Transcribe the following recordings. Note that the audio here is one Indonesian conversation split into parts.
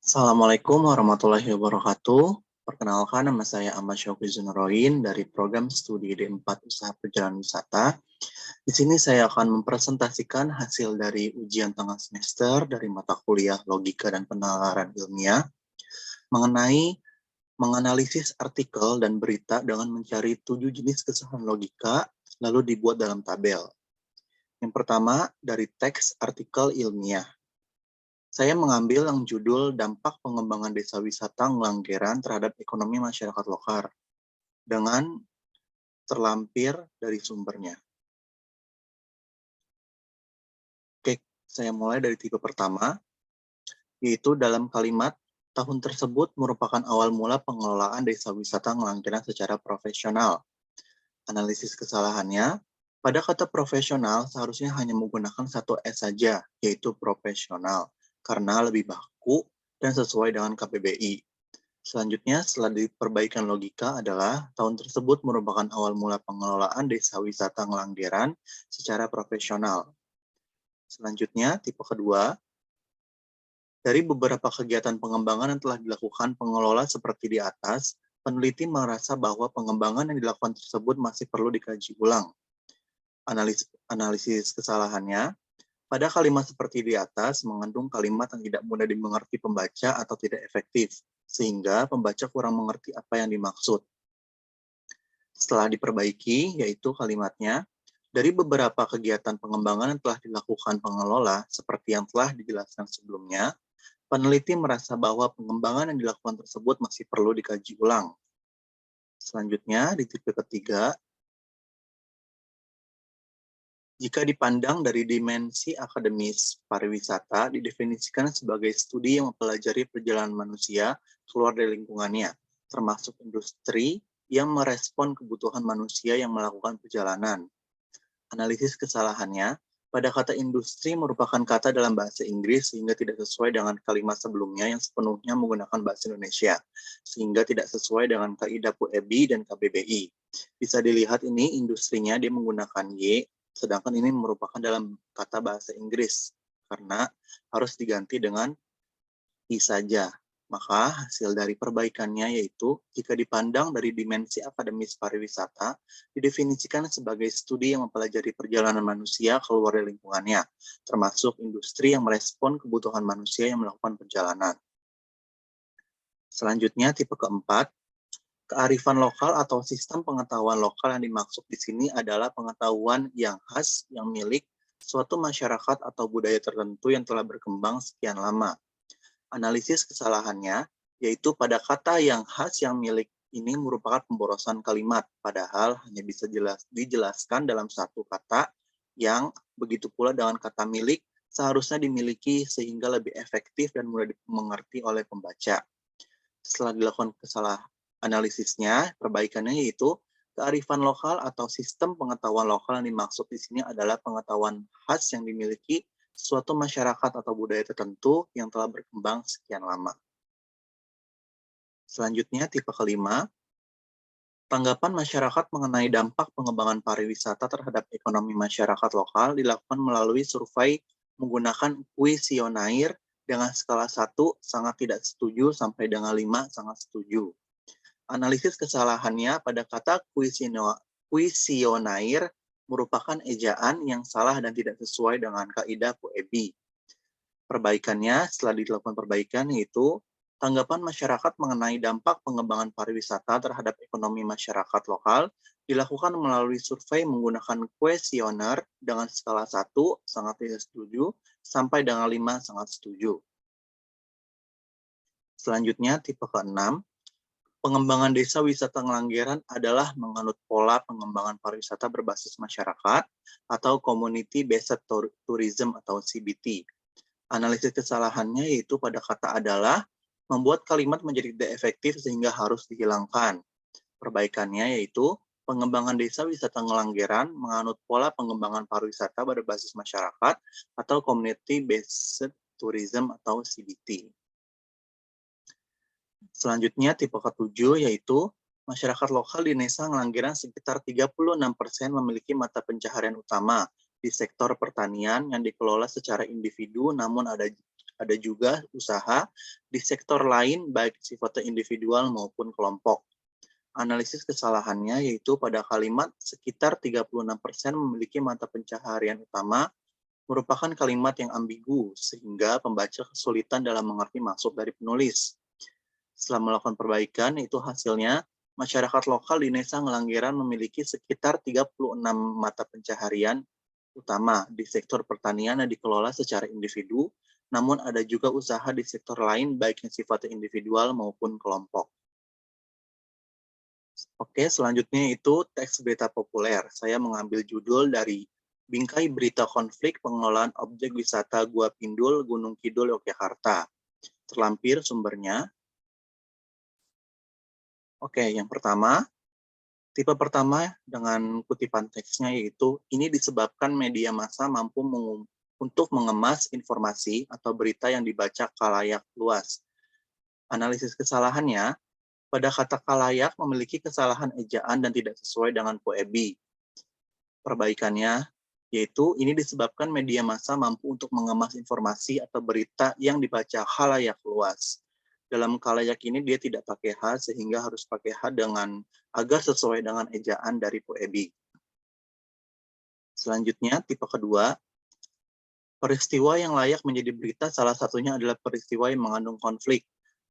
Assalamualaikum warahmatullahi wabarakatuh. Perkenalkan, nama saya Ahmad Syauqi Zunaroin dari program studi D4 Usaha Perjalanan Wisata. Di sini saya akan mempresentasikan hasil dari ujian tengah semester dari mata kuliah Logika dan Penalaran Ilmiah mengenai menganalisis artikel dan berita dengan mencari 7 jenis kesalahan logika lalu dibuat dalam tabel. Yang pertama, dari teks artikel ilmiah. Saya mengambil yang judul Dampak Pengembangan Desa Wisata Ngelanggeran Terhadap Ekonomi Masyarakat Lokal dengan terlampir dari sumbernya. Oke, saya mulai dari tipe pertama, yaitu dalam kalimat tahun tersebut merupakan awal mula pengelolaan desa wisata Ngelanggeran secara profesional. Analisis kesalahannya, pada kata profesional seharusnya hanya menggunakan satu S saja, yaitu profesional, karena lebih baku dan sesuai dengan KPBI. Selanjutnya, setelah diperbaikan logika adalah tahun tersebut merupakan awal mula pengelolaan desa wisata Ngelanggeran secara profesional. Selanjutnya, tipe kedua, dari beberapa kegiatan pengembangan yang telah dilakukan pengelola seperti di atas, peneliti merasa bahwa pengembangan yang dilakukan tersebut masih perlu dikaji ulang. Analisis kesalahannya, pada kalimat seperti di atas mengandung kalimat yang tidak mudah dimengerti pembaca atau tidak efektif, sehingga pembaca kurang mengerti apa yang dimaksud. Setelah diperbaiki, yaitu kalimatnya, dari beberapa kegiatan pengembangan yang telah dilakukan pengelola, seperti yang telah dijelaskan sebelumnya, peneliti merasa bahwa pengembangan yang dilakukan tersebut masih perlu dikaji ulang. Selanjutnya, di tipe ketiga, jika dipandang dari dimensi akademis, pariwisata didefinisikan sebagai studi yang mempelajari perjalanan manusia keluar dari lingkungannya, termasuk industri yang merespon kebutuhan manusia yang melakukan perjalanan. Analisis kesalahannya, pada kata industri merupakan kata dalam bahasa Inggris sehingga tidak sesuai dengan kalimat sebelumnya yang sepenuhnya menggunakan bahasa Indonesia, sehingga tidak sesuai dengan kaidah PUEBI dan KBBI. Bisa dilihat ini industrinya dia menggunakan Y, sedangkan ini merupakan dalam kata bahasa Inggris, karena harus diganti dengan I saja. Maka hasil dari perbaikannya yaitu, jika dipandang dari dimensi akademis pariwisata, didefinisikan sebagai studi yang mempelajari perjalanan manusia keluar dari lingkungannya, termasuk industri yang merespon kebutuhan manusia yang melakukan perjalanan. Selanjutnya, tipe keempat, kearifan lokal atau sistem pengetahuan lokal yang dimaksud di sini adalah pengetahuan yang khas yang milik suatu masyarakat atau budaya tertentu yang telah berkembang sekian lama. Analisis kesalahannya, yaitu pada kata yang khas yang milik ini merupakan pemborosan kalimat, padahal hanya bisa dijelaskan dalam satu kata yang begitu pula dengan kata milik seharusnya dimiliki sehingga lebih efektif dan mudah dimengerti oleh pembaca. Setelah dilakukan analisisnya, perbaikannya yaitu kearifan lokal atau sistem pengetahuan lokal yang dimaksud di sini adalah pengetahuan khas yang dimiliki suatu masyarakat atau budaya tertentu yang telah berkembang sekian lama. Selanjutnya, tipe kelima, tanggapan masyarakat mengenai dampak pengembangan pariwisata terhadap ekonomi masyarakat lokal dilakukan melalui survei menggunakan kuesionair dengan skala 1 sangat tidak setuju sampai dengan 5 sangat setuju. Analisis kesalahannya pada kata kuesionair merupakan ejaan yang salah dan tidak sesuai dengan kaidah PUEBI. Perbaikannya, setelah dilakukan perbaikan, yaitu tanggapan masyarakat mengenai dampak pengembangan pariwisata terhadap ekonomi masyarakat lokal dilakukan melalui survei menggunakan kuesioner dengan skala 1 sangat tidak setuju sampai dengan 5 sangat setuju. Selanjutnya, tipe ke-6, pengembangan desa wisata Ngelanggeran adalah menganut pola pengembangan pariwisata berbasis masyarakat atau Community Based Tourism atau CBT. Analisis kesalahannya yaitu pada kata adalah membuat kalimat menjadi tidak efektif sehingga harus dihilangkan. Perbaikannya yaitu pengembangan desa wisata Ngelanggeran menganut pola pengembangan pariwisata berbasis masyarakat atau Community Based Tourism atau CBT. Selanjutnya, tipe ke-7 yaitu masyarakat lokal di desa Ngelanggeran sekitar 36% memiliki mata pencaharian utama di sektor pertanian yang dikelola secara individu, namun ada Ada juga usaha di sektor lain baik sifatnya individual maupun kelompok. Analisis kesalahannya yaitu pada kalimat sekitar 36% memiliki mata pencaharian utama merupakan kalimat yang ambigu sehingga pembaca kesulitan dalam mengerti maksud dari penulis. Setelah melakukan perbaikan, itu hasilnya masyarakat lokal di Desa Ngelanggeran memiliki sekitar 36 mata pencaharian utama di sektor pertanian yang dikelola secara individu, namun ada juga usaha di sektor lain baik yang sifatnya individual maupun kelompok. Oke, selanjutnya itu teks berita populer. Saya mengambil judul dari Bingkai Berita Konflik Pengelolaan Objek Wisata Gua Pindul, Gunung Kidul, Yogyakarta. Terlampir sumbernya. Oke, yang pertama, tipe pertama dengan kutipan teksnya yaitu, ini disebabkan media massa mampu untuk mengemas informasi atau berita yang dibaca khalayak luas. Analisis kesalahannya, pada kata khalayak memiliki kesalahan ejaan dan tidak sesuai dengan poebi. Perbaikannya, yaitu ini disebabkan media massa mampu untuk mengemas informasi atau berita yang dibaca khalayak luas. Dalam khalayak ini dia tidak pakai H sehingga harus pakai H dengan agar sesuai dengan ejaan dari poebi. Selanjutnya, tipe kedua, peristiwa yang layak menjadi berita salah satunya adalah peristiwa yang mengandung konflik.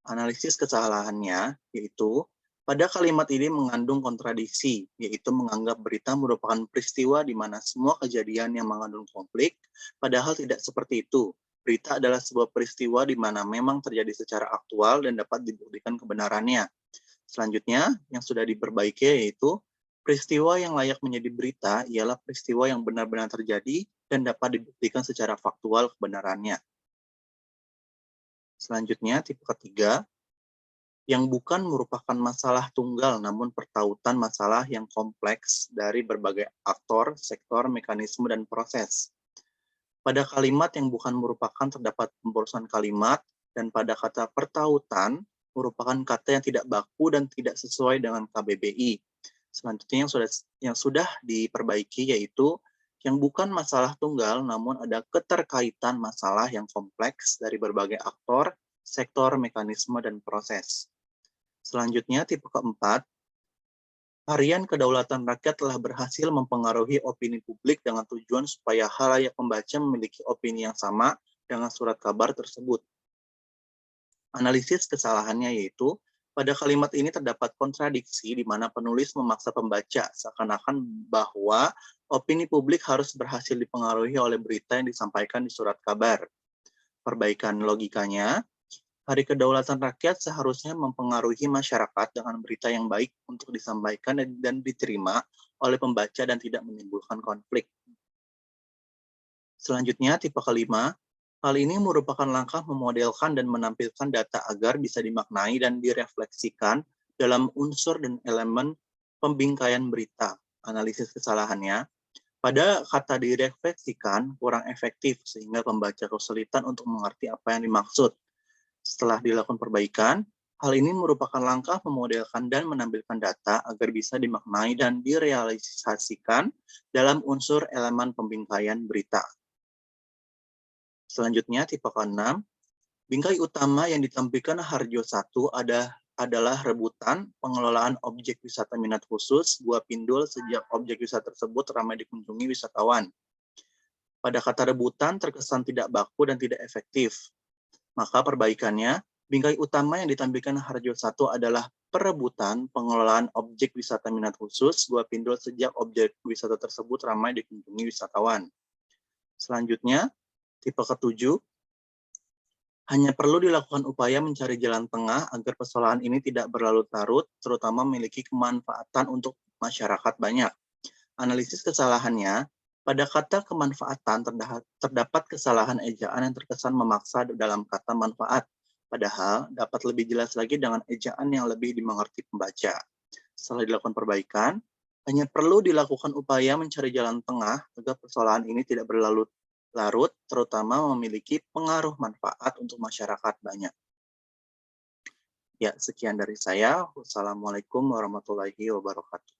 Analisis kesalahannya, yaitu pada kalimat ini mengandung kontradiksi, yaitu menganggap berita merupakan peristiwa di mana semua kejadian yang mengandung konflik, padahal tidak seperti itu. Berita adalah sebuah peristiwa di mana memang terjadi secara aktual dan dapat dibuktikan kebenarannya. Selanjutnya, yang sudah diperbaiki yaitu peristiwa yang layak menjadi berita ialah peristiwa yang benar-benar terjadi dan dapat dibuktikan secara faktual kebenarannya. Selanjutnya, tipe ketiga, yang bukan merupakan masalah tunggal namun pertautan masalah yang kompleks dari berbagai aktor, sektor, mekanisme, dan proses. Pada kalimat yang bukan merupakan terdapat pemborosan kalimat, dan pada kata pertautan merupakan kata yang tidak baku dan tidak sesuai dengan KBBI. Selanjutnya yang sudah diperbaiki yaitu yang bukan masalah tunggal namun ada keterkaitan masalah yang kompleks dari berbagai aktor, sektor, mekanisme, dan proses. Selanjutnya, tipe keempat, harian kedaulatan rakyat telah berhasil mempengaruhi opini publik dengan tujuan supaya khalayak pembaca memiliki opini yang sama dengan surat kabar tersebut. Analisis kesalahannya yaitu, pada kalimat ini terdapat kontradiksi di mana penulis memaksa pembaca seakan-akan bahwa opini publik harus berhasil dipengaruhi oleh berita yang disampaikan di surat kabar. Perbaikan logikanya, Hari Kedaulatan Rakyat seharusnya mempengaruhi masyarakat dengan berita yang baik untuk disampaikan dan diterima oleh pembaca dan tidak menimbulkan konflik. Selanjutnya, tipe kelima, hal ini merupakan langkah memodelkan dan menampilkan data agar bisa dimaknai dan direfleksikan dalam unsur dan elemen pembingkaian berita. Analisis kesalahannya, pada kata direfleksikan kurang efektif sehingga pembaca kesulitan untuk mengerti apa yang dimaksud. Setelah dilakukan perbaikan, hal ini merupakan langkah memodelkan dan menampilkan data agar bisa dimaknai dan direalisasikan dalam unsur elemen pembingkaian berita. Selanjutnya, tipe ke-6, bingkai utama yang ditampilkan Harjo 1 adalah rebutan pengelolaan objek wisata minat khusus Gua Pindul sejak objek wisata tersebut ramai dikunjungi wisatawan. Pada kata rebutan terkesan tidak baku dan tidak efektif. Maka perbaikannya, bingkai utama yang ditampilkan Harjo 1 adalah perebutan pengelolaan objek wisata minat khusus Gua Pindul sejak objek wisata tersebut ramai dikunjungi wisatawan. Selanjutnya, tipe ke-7, hanya perlu dilakukan upaya mencari jalan tengah agar persoalan ini tidak berlarut-larut, terutama memiliki kemanfaatan untuk masyarakat banyak. Analisis kesalahannya, pada kata kemanfaatan terdapat kesalahan ejaan yang terkesan memaksa dalam kata manfaat, padahal dapat lebih jelas lagi dengan ejaan yang lebih dimengerti pembaca. Setelah dilakukan perbaikan, hanya perlu dilakukan upaya mencari jalan tengah agar persoalan ini tidak berlarut-larut, terutama memiliki pengaruh manfaat untuk masyarakat banyak. Ya, sekian dari saya. Wassalamualaikum warahmatullahi wabarakatuh.